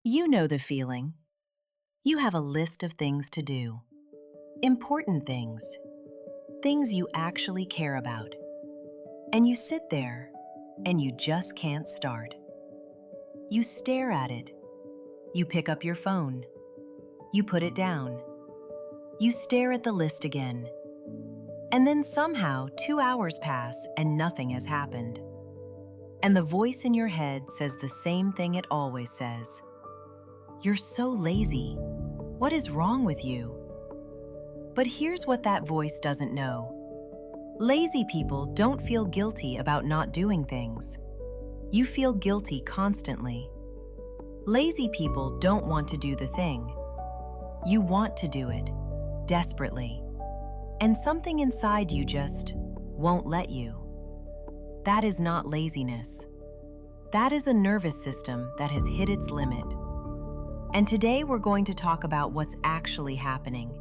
You know the feeling. You have a list of things to do. Important things. Things you actually care about. And you sit there and you just can't start. You stare at it. You pick up your phone. You put it down. You stare at the list again. And then somehow 2 hours pass and nothing has happened. And the voice in your head says the same thing it always says. You're so lazy. What is wrong with you? But here's what that voice doesn't know. Lazy people don't feel guilty about not doing things. You feel guilty constantly. Lazy people don't want to do the thing. You want to do it, desperately. And something inside you just won't let you. That is not laziness. That is a nervous system that has hit its limit. And today we're going to talk about what's actually happening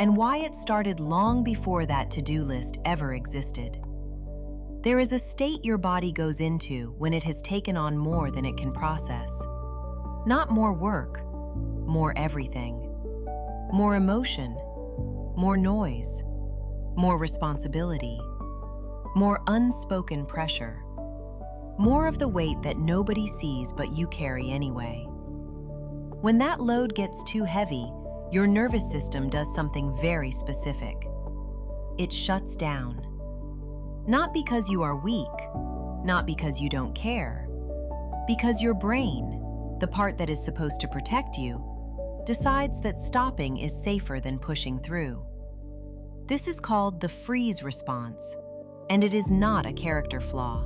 and why it started long before that to-do list ever existed. There is a state your body goes into when it has taken on more than it can process. Not more work, more everything. More emotion, more noise, more responsibility, more unspoken pressure, more of the weight that nobody sees but you carry anyway. When that load gets too heavy, your nervous system does something very specific. It shuts down. Not because you are weak, not because you don't care, because your brain, the part that is supposed to protect you, decides that stopping is safer than pushing through. This is called the freeze response, and it is not a character flaw.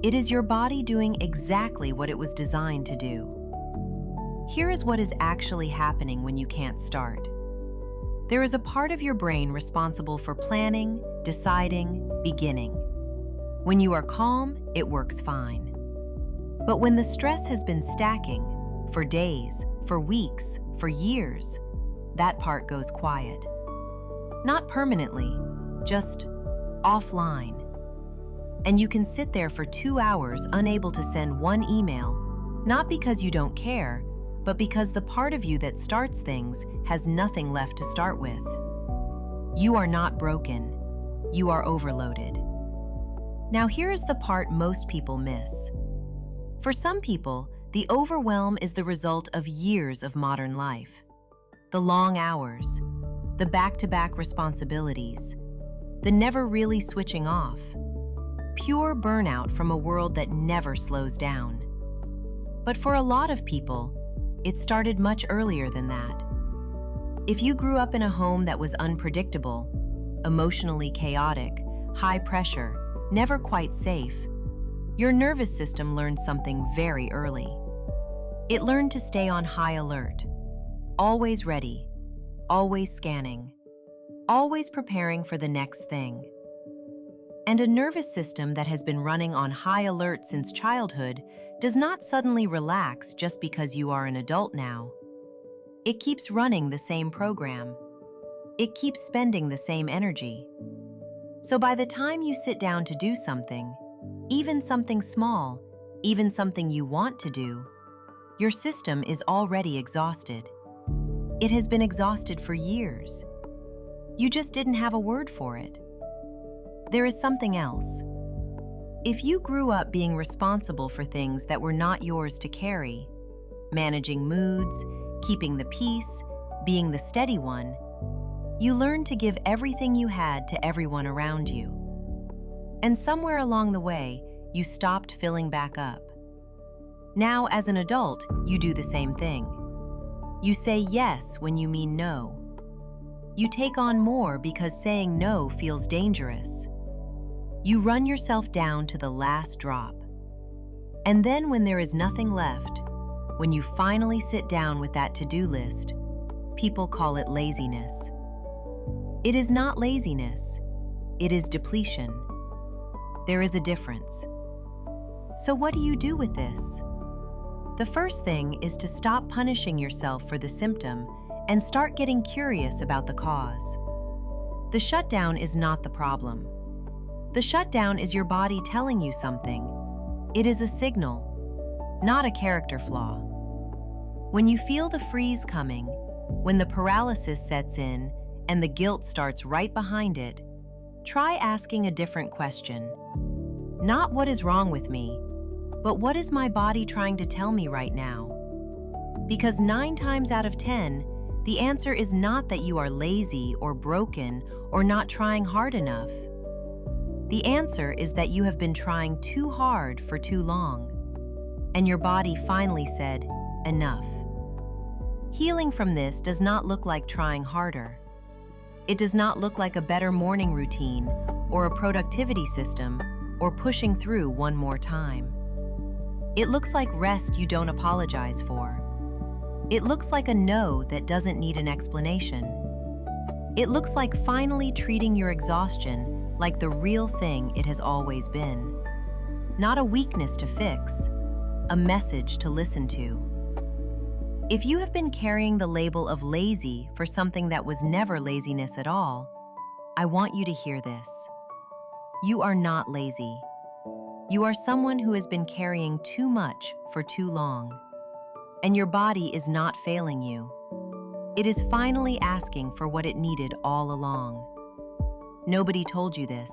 It is your body doing exactly what it was designed to do. Here is what is actually happening when you can't start. There is a part of your brain responsible for planning, deciding, beginning. When you are calm, it works fine. But when the stress has been stacking, for days, for weeks, for years, that part goes quiet. Not permanently, just offline. And you can sit there for 2 hours unable to send one email, not because you don't care, but because the part of you that starts things has nothing left to start with. You are not broken. You are overloaded. Now here is the part most people miss. For some people, the overwhelm is the result of years of modern life. The long hours, the back-to-back responsibilities, the never really switching off. Pure burnout from a world that never slows down. But for a lot of people, it started much earlier than that. If you grew up in a home that was unpredictable, emotionally chaotic, high pressure, never quite safe, your nervous system learned something very early. It learned to stay on high alert, always ready, always scanning, always preparing for the next thing. And a nervous system that has been running on high alert since childhood does not suddenly relax just because you are an adult now. It keeps running the same program. It keeps spending the same energy. So by the time you sit down to do something, even something small, even something you want to do, your system is already exhausted. It has been exhausted for years. You just didn't have a word for it. There is something else. If you grew up being responsible for things that were not yours to carry, managing moods, keeping the peace, being the steady one, you learned to give everything you had to everyone around you. And somewhere along the way, you stopped filling back up. Now, as an adult, you do the same thing. You say yes when you mean no. You take on more because saying no feels dangerous. You run yourself down to the last drop. And then when there is nothing left, when you finally sit down with that to-do list, people call it laziness. It is not laziness. It is depletion. There is a difference. So what do you do with this? The first thing is to stop punishing yourself for the symptom and start getting curious about the cause. The shutdown is not the problem. The shutdown is your body telling you something. It is a signal, not a character flaw. When you feel the freeze coming, when the paralysis sets in and the guilt starts right behind it, try asking a different question. Not what is wrong with me, but what is my body trying to tell me right now? Because 9 times out of 10, the answer is not that you are lazy or broken or not trying hard enough. The answer is that you have been trying too hard for too long, and your body finally said, enough. Healing from this does not look like trying harder. It does not look like a better morning routine or a productivity system or pushing through one more time. It looks like rest you don't apologize for. It looks like a no that doesn't need an explanation. It looks like finally treating your exhaustion like the real thing it has always been. Not a weakness to fix, a message to listen to. If you have been carrying the label of lazy for something that was never laziness at all, I want you to hear this. You are not lazy. You are someone who has been carrying too much for too long. And your body is not failing you. It is finally asking for what it needed all along. Nobody told you this,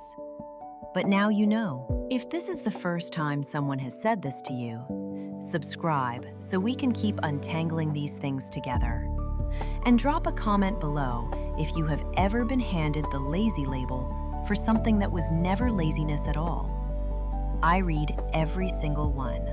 but now you know. If this is the first time someone has said this to you, subscribe so we can keep untangling these things together. And drop a comment below if you have ever been handed the lazy label for something that was never laziness at all. I read every single one.